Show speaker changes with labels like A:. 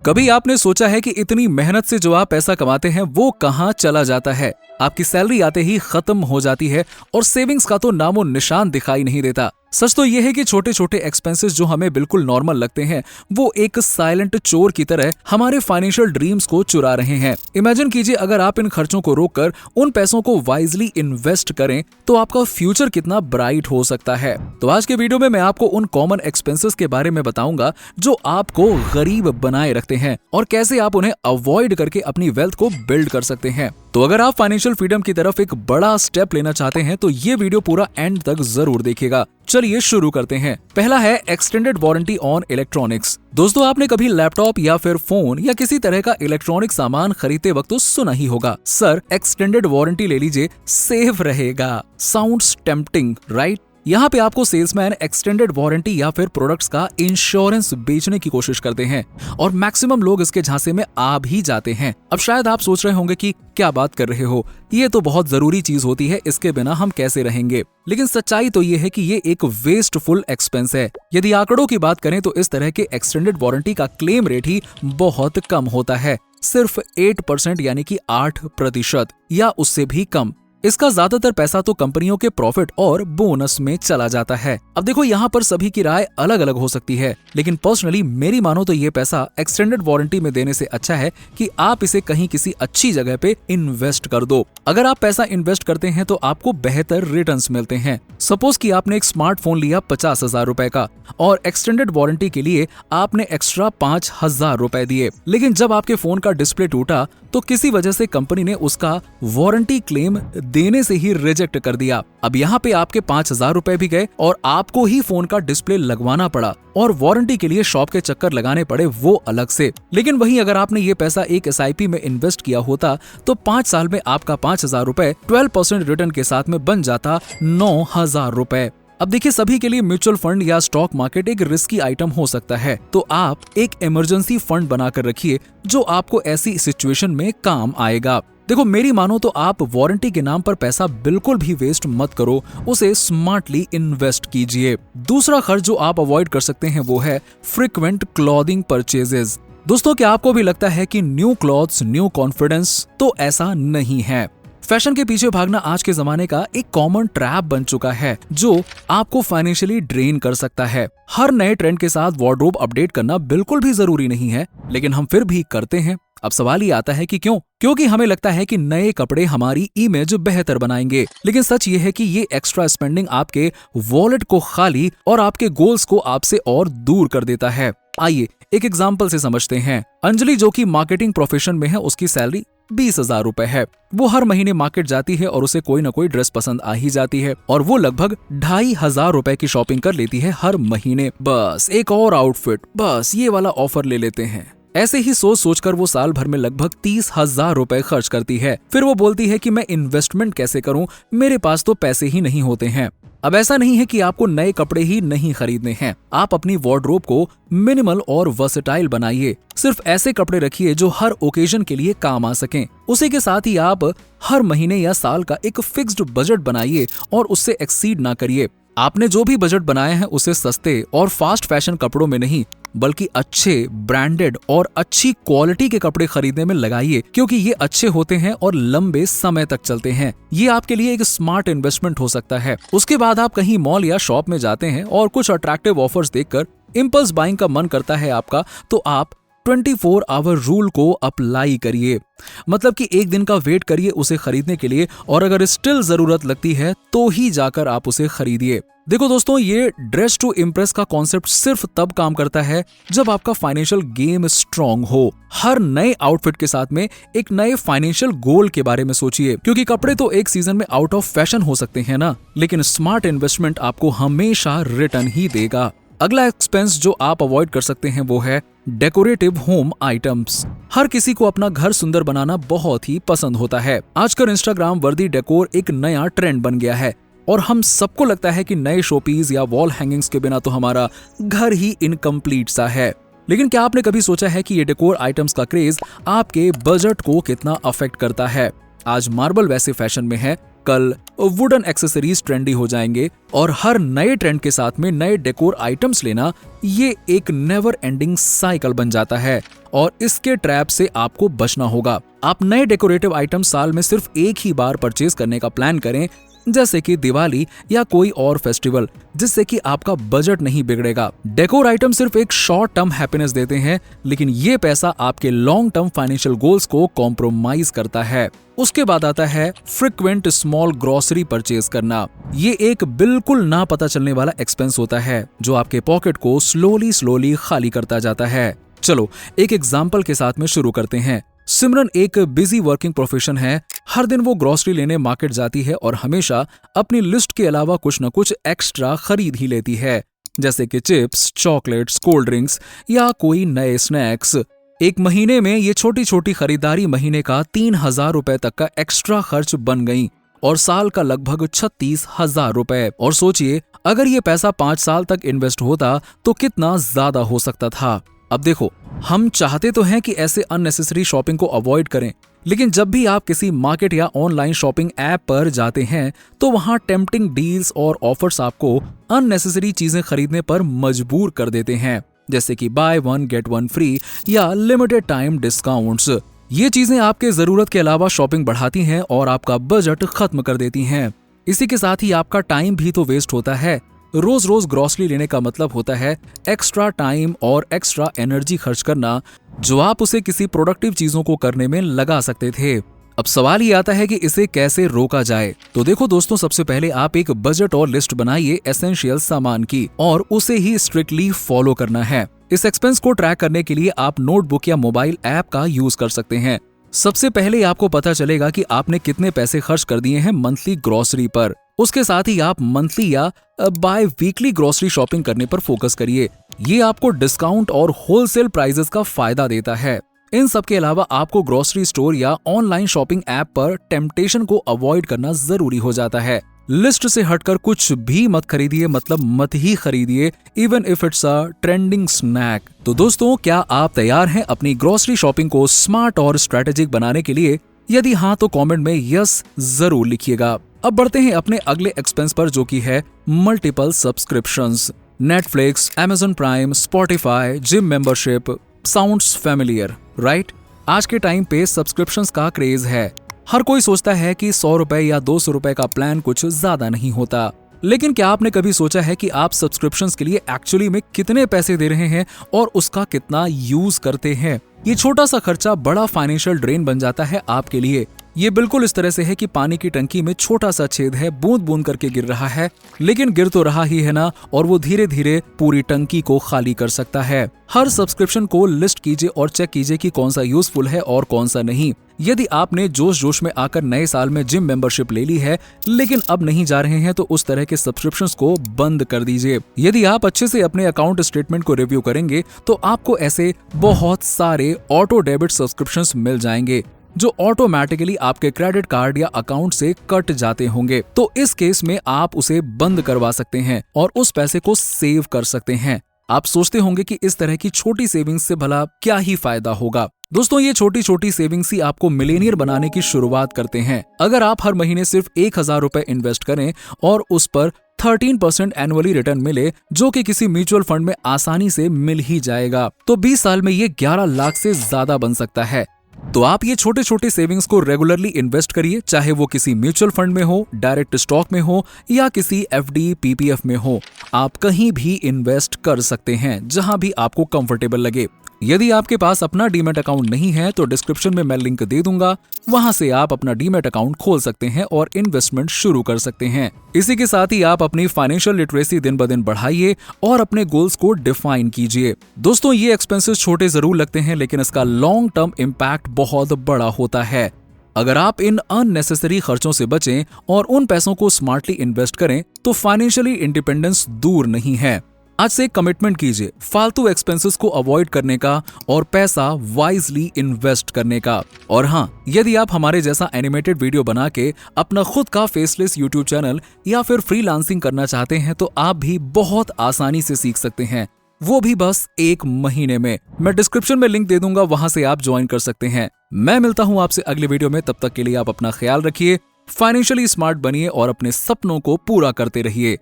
A: कभी आपने सोचा है कि इतनी मेहनत से जो आप पैसा कमाते हैं वो कहाँ चला जाता है? आपकी सैलरी आते ही खत्म हो जाती है और सेविंग्स का तो नामो निशान दिखाई नहीं देता। सच तो यह है कि छोटे छोटे एक्सपेंसेस जो हमें बिल्कुल नॉर्मल लगते हैं वो एक साइलेंट चोर की तरह हमारे फाइनेंशियल ड्रीम्स को चुरा रहे हैं। इमेजिन कीजिए अगर आप इन खर्चों को रोककर उन पैसों को वाइजली इन्वेस्ट करें तो आपका फ्यूचर कितना ब्राइट हो सकता है। तो आज के वीडियो में मैं आपको उन कॉमन एक्सपेंसेस के बारे में बताऊंगा जो आपको गरीब बनाए रखते हैं और कैसे आप उन्हें अवॉइड करके अपनी वेल्थ को बिल्ड कर सकते हैं। तो अगर आप फाइनेंशियल फ्रीडम की तरफ एक बड़ा स्टेप लेना चाहते हैं तो ये वीडियो पूरा एंड तक जरूर देखिएगा। चलिए शुरू करते हैं। पहला है एक्सटेंडेड वारंटी ऑन इलेक्ट्रॉनिक्स। दोस्तों, आपने कभी लैपटॉप या फिर फोन या किसी तरह का इलेक्ट्रॉनिक सामान खरीदते वक्त तो सुना ही होगा, सर एक्सटेंडेड वारंटी ले लीजिए, सेफ रहेगा। Sounds tempting, right? यहाँ पे आपको सेल्समैन एक्सटेंडेड वारंटी या फिर प्रोडक्ट्स का इंश्योरेंस बेचने की कोशिश करते हैं और मैक्सिमम लोग इसके झांसे में आ भी जाते हैं। अब शायद आप सोच रहे होंगे कि क्या बात कर रहे हो, ये तो बहुत जरूरी चीज होती है, इसके बिना हम कैसे रहेंगे। लेकिन सच्चाई तो ये है कि ये एक वेस्टफुल एक्सपेंस है। यदि आंकड़ों की बात करें तो इस तरह के एक्सटेंडेड वारंटी का क्लेम रेट ही बहुत कम होता है, सिर्फ 8% यानी कि 8% या उससे भी कम। इसका ज्यादातर पैसा तो कंपनियों के प्रॉफिट और बोनस में चला जाता है। अब देखो, यहाँ पर सभी की राय अलग अलग हो सकती है, लेकिन पर्सनली मेरी मानो तो ये पैसा एक्सटेंडेड वारंटी में देने से अच्छा है कि आप इसे कहीं किसी अच्छी जगह पे इन्वेस्ट कर दो। अगर आप पैसा इन्वेस्ट करते हैं तो आपको बेहतर रिटर्न्स मिलते हैं। सपोज कि आपने एक स्मार्टफोन लिया 50,000 रुपए का और एक्सटेंडेड वारंटी के लिए आपने एक्स्ट्रा 5,000 रुपए दिए, लेकिन जब आपके फोन का डिस्प्ले टूटा तो किसी वजह से कंपनी ने उसका वारंटी क्लेम देने से ही रिजेक्ट कर दिया। अब यहाँ पे आपके 5,000 रुपए भी गए और आपको ही फोन का डिस्प्ले लगवाना पड़ा और वारंटी के लिए शॉप के चक्कर लगाने पड़े, वो अलग से। लेकिन वहीं अगर आपने ये पैसा एक SIP में इन्वेस्ट किया होता तो 5 साल में आपका 5,000 रुपए 12% रिटर्न के साथ में बन जाता 9,000 रुपए। अब देखिए, सभी के लिए म्यूचुअल फंड या स्टॉक मार्केट एक रिस्की आइटम हो सकता है, तो आप एक इमरजेंसी फंड बनाकर रखिए जो आपको ऐसी सिचुएशन में काम आएगा। देखो, मेरी मानो तो आप वारंटी के नाम पर पैसा बिल्कुल भी वेस्ट मत करो, उसे स्मार्टली इन्वेस्ट कीजिए। दूसरा खर्च जो आप अवॉइड कर सकते हैं वो है फ्रीक्वेंट क्लॉथिंग परचेजेस। दोस्तों, क्या आपको भी लगता है कि न्यू क्लॉथ्स न्यू कॉन्फिडेंस? तो ऐसा नहीं है। फैशन के पीछे भागना आज के जमाने का एक कॉमन ट्रैप बन चुका है जो आपको फाइनेंशियली ड्रेन कर सकता है। हर नए ट्रेंड के साथ वार्डरोब अपडेट करना बिल्कुल भी जरूरी नहीं है, लेकिन हम फिर भी करते हैं। अब सवाल ये आता है कि क्यों? क्योंकि हमें लगता है कि नए कपड़े हमारी इमेज बेहतर बनाएंगे। लेकिन सच ये है कि ये एक्स्ट्रा स्पेंडिंग आपके वॉलेट को खाली और आपके गोल्स को आपसे और दूर कर देता है। आइए एक एग्जाम्पल से समझते हैं। अंजलि, जो कि मार्केटिंग प्रोफेशन में है, उसकी सैलरी 20,000 रुपए है। वो हर महीने मार्केट जाती है और उसे कोई ना कोई ड्रेस पसंद आ ही जाती है और वो लगभग 2,500 रुपए की शॉपिंग कर लेती है हर महीने। बस एक और आउटफिट, बस ये वाला ऑफर ले लेते हैं। ऐसे ही सोच सोचकर वो साल भर में लगभग 30,000 रुपए खर्च करती है। फिर वो बोलती है कि मैं इन्वेस्टमेंट कैसे करूं, मेरे पास तो पैसे ही नहीं होते हैं। अब ऐसा नहीं है कि आपको नए कपड़े ही नहीं खरीदने हैं, आप अपनी वार्डरोब को मिनिमल और वर्सेटाइल बनाइए। सिर्फ ऐसे कपड़े रखिए जो हर ओकेजन के लिए काम आ सकें। उसी के साथ ही आप हर महीने या साल का एक फिक्स्ड बजट बनाइए और उससे एक्सीड ना करिए। आपने जो भी बजट बनाया है उसे सस्ते और फास्ट फैशन कपड़ों में नहीं बल्कि अच्छे ब्रांडेड और अच्छी क्वालिटी के कपड़े खरीदने में लगाइए, क्योंकि ये अच्छे होते हैं और लंबे समय तक चलते हैं। ये आपके लिए एक स्मार्ट इन्वेस्टमेंट हो सकता है। उसके बाद आप कहीं मॉल या शॉप में जाते हैं और कुछ अट्रैक्टिव ऑफर्स देखकर इम्पल्स बाइंग का मन करता है आपका, तो आप 24 आवर रूल को अप्लाई करिए। मतलब कि एक दिन का वेट करिए उसे खरीदने के लिए और अगर स्टिल जरूरत लगती है तो ही जाकर आप उसे खरीदिए। देखो दोस्तों, ये ड्रेस टू इम्प्रेस का कॉन्सेप्ट सिर्फ तब काम करता है जब आपका फाइनेंशियल गेम स्ट्रांग हो। हर नए आउटफिट के साथ में एक नए फाइनेंशियल गोल के बारे में सोचिए, क्योंकि कपड़े तो एक सीजन में आउट ऑफ फैशन हो सकते हैं ना, लेकिन स्मार्ट इन्वेस्टमेंट आपको हमेशा रिटर्न ही देगा। अगला एक्सपेंस जो आप अवॉइड कर सकते हैं वो है डेकोरेटिव होम आइटम्स। हर किसी को अपना घर सुंदर बनाना बहुत ही पसंद होता है। आजकल इंस्टाग्राम वर्दी डेकोर एक नया ट्रेंड बन गया है और हम सबको लगता है कि नए शोपीस या वॉल हैंगिंग्स के बिना तो हमारा घर ही इनकम्प्लीट सा है। लेकिन क्या आपने कभी सोचा है कि ये डेकोर आइटम्स का क्रेज आपके बजट को कितना अफेक्ट करता है? आज मार्बल वैसे फैशन में है, कल वुडन एक्सेसरीज ट्रेंडी हो जाएंगे और हर नए ट्रेंड के साथ में नए डेकोर आइटम्स लेना ये एक नेवर एंडिंग साइकिल बन जाता है और इसके ट्रैप से आपको बचना होगा। आप नए डेकोरेटिव आइटम साल में सिर्फ एक ही बार परचेज करने का प्लान करें, जैसे कि दिवाली या कोई और फेस्टिवल, जिससे कि आपका बजट नहीं बिगड़ेगा। डेकोर आइटम सिर्फ एक शॉर्ट टर्म हैप्पीनेस देते हैं, लेकिन ये पैसा आपके लॉन्ग टर्म फाइनेंशियल गोल्स को कॉम्प्रोमाइज करता है। उसके बाद आता है फ्रिक्वेंट स्मॉल ग्रोसरी परचेज करना। ये एक बिल्कुल ना पता चलने वाला एक्सपेंस होता है जो आपके पॉकेट को स्लोली खाली करता जाता है। चलो एक एग्जाम्पल के साथ में शुरू करते हैं। सिमरन एक बिजी वर्किंग प्रोफेशन है। हर दिन वो ग्रोसरी लेने मार्केट जाती है और हमेशा अपनी लिस्ट के अलावा कुछ न कुछ एक्स्ट्रा खरीद ही लेती है, जैसे कि चिप्स, चॉकलेट्स, कोल्ड ड्रिंक्स या कोई नए स्नैक्स। एक महीने में ये छोटी छोटी खरीदारी महीने का 3,000 रुपए तक का एक्स्ट्रा खर्च बन गई और साल का लगभग 36,000 रुपए। और सोचिए अगर ये पैसा 5 साल तक इन्वेस्ट होता तो कितना ज्यादा हो सकता था। अब देखो, हम चाहते तो हैं कि ऐसे अननेसेसरी शॉपिंग को अवॉइड करें, लेकिन जब भी आप किसी मार्केट या ऑनलाइन शॉपिंग ऐप पर जाते हैं तो वहां टेम्पटिंग डील्स और ऑफर्स आपको अननेसेसरी चीजें खरीदने पर मजबूर कर देते हैं, जैसे कि by one get one free या लिमिटेड टाइम डिस्काउंट्स। ये चीजें आपके जरूरत के अलावा शॉपिंग बढ़ाती हैं और आपका बजट खत्म कर देती हैं। इसी के साथ ही आपका टाइम भी तो वेस्ट होता है। रोज रोज ग्रोसरी लेने का मतलब होता है एक्स्ट्रा टाइम और एक्स्ट्रा एनर्जी खर्च करना, जो आप उसे किसी प्रोडक्टिव चीजों को करने में लगा सकते थे। अब सवाल ये आता है कि इसे कैसे रोका जाए। तो देखो दोस्तों, सबसे पहले आप एक बजट और लिस्ट बनाइए एसेंशियल सामान की और उसे ही स्ट्रिक्टली फॉलो करना है। इस एक्सपेंस को ट्रैक करने के लिए आप नोटबुक या मोबाइल ऐप का यूज कर सकते हैं। सबसे पहले आपको पता चलेगा कि आपने कितने पैसे खर्च कर दिए हैं मंथली ग्रोसरी पर। उसके साथ ही आप मंथली या बाय वीकली ग्रोसरी शॉपिंग करने पर फोकस करिए। ये आपको डिस्काउंट और होलसेल प्राइसेस का फायदा देता है। इन सब के अलावा आपको ग्रोसरी स्टोर या ऑनलाइन शॉपिंग ऐप पर टेम्पटेशन को अवॉइड करना जरूरी हो जाता है। लिस्ट से हटकर कुछ भी मत खरीदिए, मतलब मत ही खरीदिए, even if it's a trending snack. तो दोस्तों, क्या आप तैयार हैं अपनी ग्रोसरी शॉपिंग को स्मार्ट और स्ट्रेटेजिक बनाने के लिए? यदि हाँ तो कमेंट में यस जरूर लिखिएगा। अब बढ़ते हैं अपने अगले एक्सपेंस पर, जो कि है multiple subscriptions. Netflix, Amazon prime, Spotify, gym membership. Sounds familiar, right? आज के टाइम पे सब्सक्रिप्शंस का क्रेज है। हर कोई सोचता है कि 100 रुपए या 200 रुपए का प्लान कुछ ज्यादा नहीं होता, लेकिन क्या आपने कभी सोचा है कि आप सब्सक्रिप्शंस के लिए एक्चुअली में कितने पैसे दे रहे हैं और उसका कितना यूज करते हैं? ये छोटा सा खर्चा बड़ा फाइनेंशियल ड्रेन बन जाता है आपके लिए। ये बिल्कुल इस तरह से है कि पानी की टंकी में छोटा सा छेद है, बूंद बूंद करके गिर रहा है, लेकिन गिर तो रहा ही है ना, और वो धीरे धीरे पूरी टंकी को खाली कर सकता है। हर सब्सक्रिप्शन को लिस्ट कीजिए और चेक कीजिए कि कौन सा यूजफुल है और कौन सा नहीं। यदि आपने जोश जोश में आकर नए साल में जिम मेंबरशिप ले ली है लेकिन अब नहीं जा रहे हैं, तो उस तरह के सब्सक्रिप्शंस को बंद कर दीजिए। यदि आप अच्छे से अपने अकाउंट स्टेटमेंट को रिव्यू करेंगे तो आपको ऐसे बहुत सारे ऑटो डेबिट सब्सक्रिप्शंस मिल जाएंगे जो ऑटोमेटिकली आपके क्रेडिट कार्ड या अकाउंट से कट जाते होंगे। तो इस केस में आप उसे बंद करवा सकते हैं और उस पैसे को सेव कर सकते हैं। आप सोचते होंगे कि इस तरह की छोटी सेविंग्स से भला क्या ही फायदा होगा। दोस्तों, ये छोटी छोटी सेविंग्स ही आपको मिलेनियर बनाने की शुरुआत करते हैं। अगर आप हर महीने सिर्फ 1,000 रुपए इन्वेस्ट करें और उस पर 13% एनुअली रिटर्न मिले, जो कि किसी म्यूचुअल फंड में आसानी से मिल ही जाएगा, तो 20 साल में ये 11 लाख से ज्यादा बन सकता है। तो आप ये छोटे छोटे सेविंग्स को रेगुलरली इन्वेस्ट करिए, चाहे वो किसी म्यूचुअल फंड में हो, डायरेक्ट स्टॉक में हो या किसी एफडी पीपीएफ में हो। आप कहीं भी इन्वेस्ट कर सकते हैं जहां भी आपको कंफर्टेबल लगे। यदि आपके पास अपना डीमैट अकाउंट नहीं है तो डिस्क्रिप्शन में मैं लिंक दे दूंगा, वहां से आप अपना डीमैट अकाउंट खोल सकते हैं और इन्वेस्टमेंट शुरू कर सकते हैं। इसी के साथ ही आप अपनी फाइनेंशियल लिटरेसी दिन ब दिन बढ़ाइए और अपने गोल्स को डिफाइन कीजिए। दोस्तों, ये एक्सपेंसेस छोटे जरूर लगते हैं, लेकिन इसका लॉन्ग टर्म इम्पैक्ट बहुत बड़ा होता है। अगर आप इन अननेसेसरी खर्चों से बचें और उन पैसों को स्मार्टली इन्वेस्ट करें तो फाइनेंशियली इंडिपेंडेंस दूर नहीं है। आज से कमिटमेंट कीजिए फालतू एक्सपेंसेस को अवॉइड करने का और पैसा वाइजली इन्वेस्ट करने का। और हाँ, यदि आप हमारे जैसा एनिमेटेड वीडियो बना के अपना खुद का फेसलेस यूट्यूब चैनल या फिर फ्रीलांसिंग करना चाहते हैं तो आप भी बहुत आसानी से सीख सकते हैं, वो भी बस 1 महीने में। मैं डिस्क्रिप्शन में लिंक दे दूंगा, वहां से आप ज्वाइन कर सकते हैं। मैं मिलता हूं आपसे अगले वीडियो में, तब तक के लिए आप अपना ख्याल रखिए। फाइनेंशियली स्मार्ट बनिए और अपने सपनों को पूरा करते रहिए।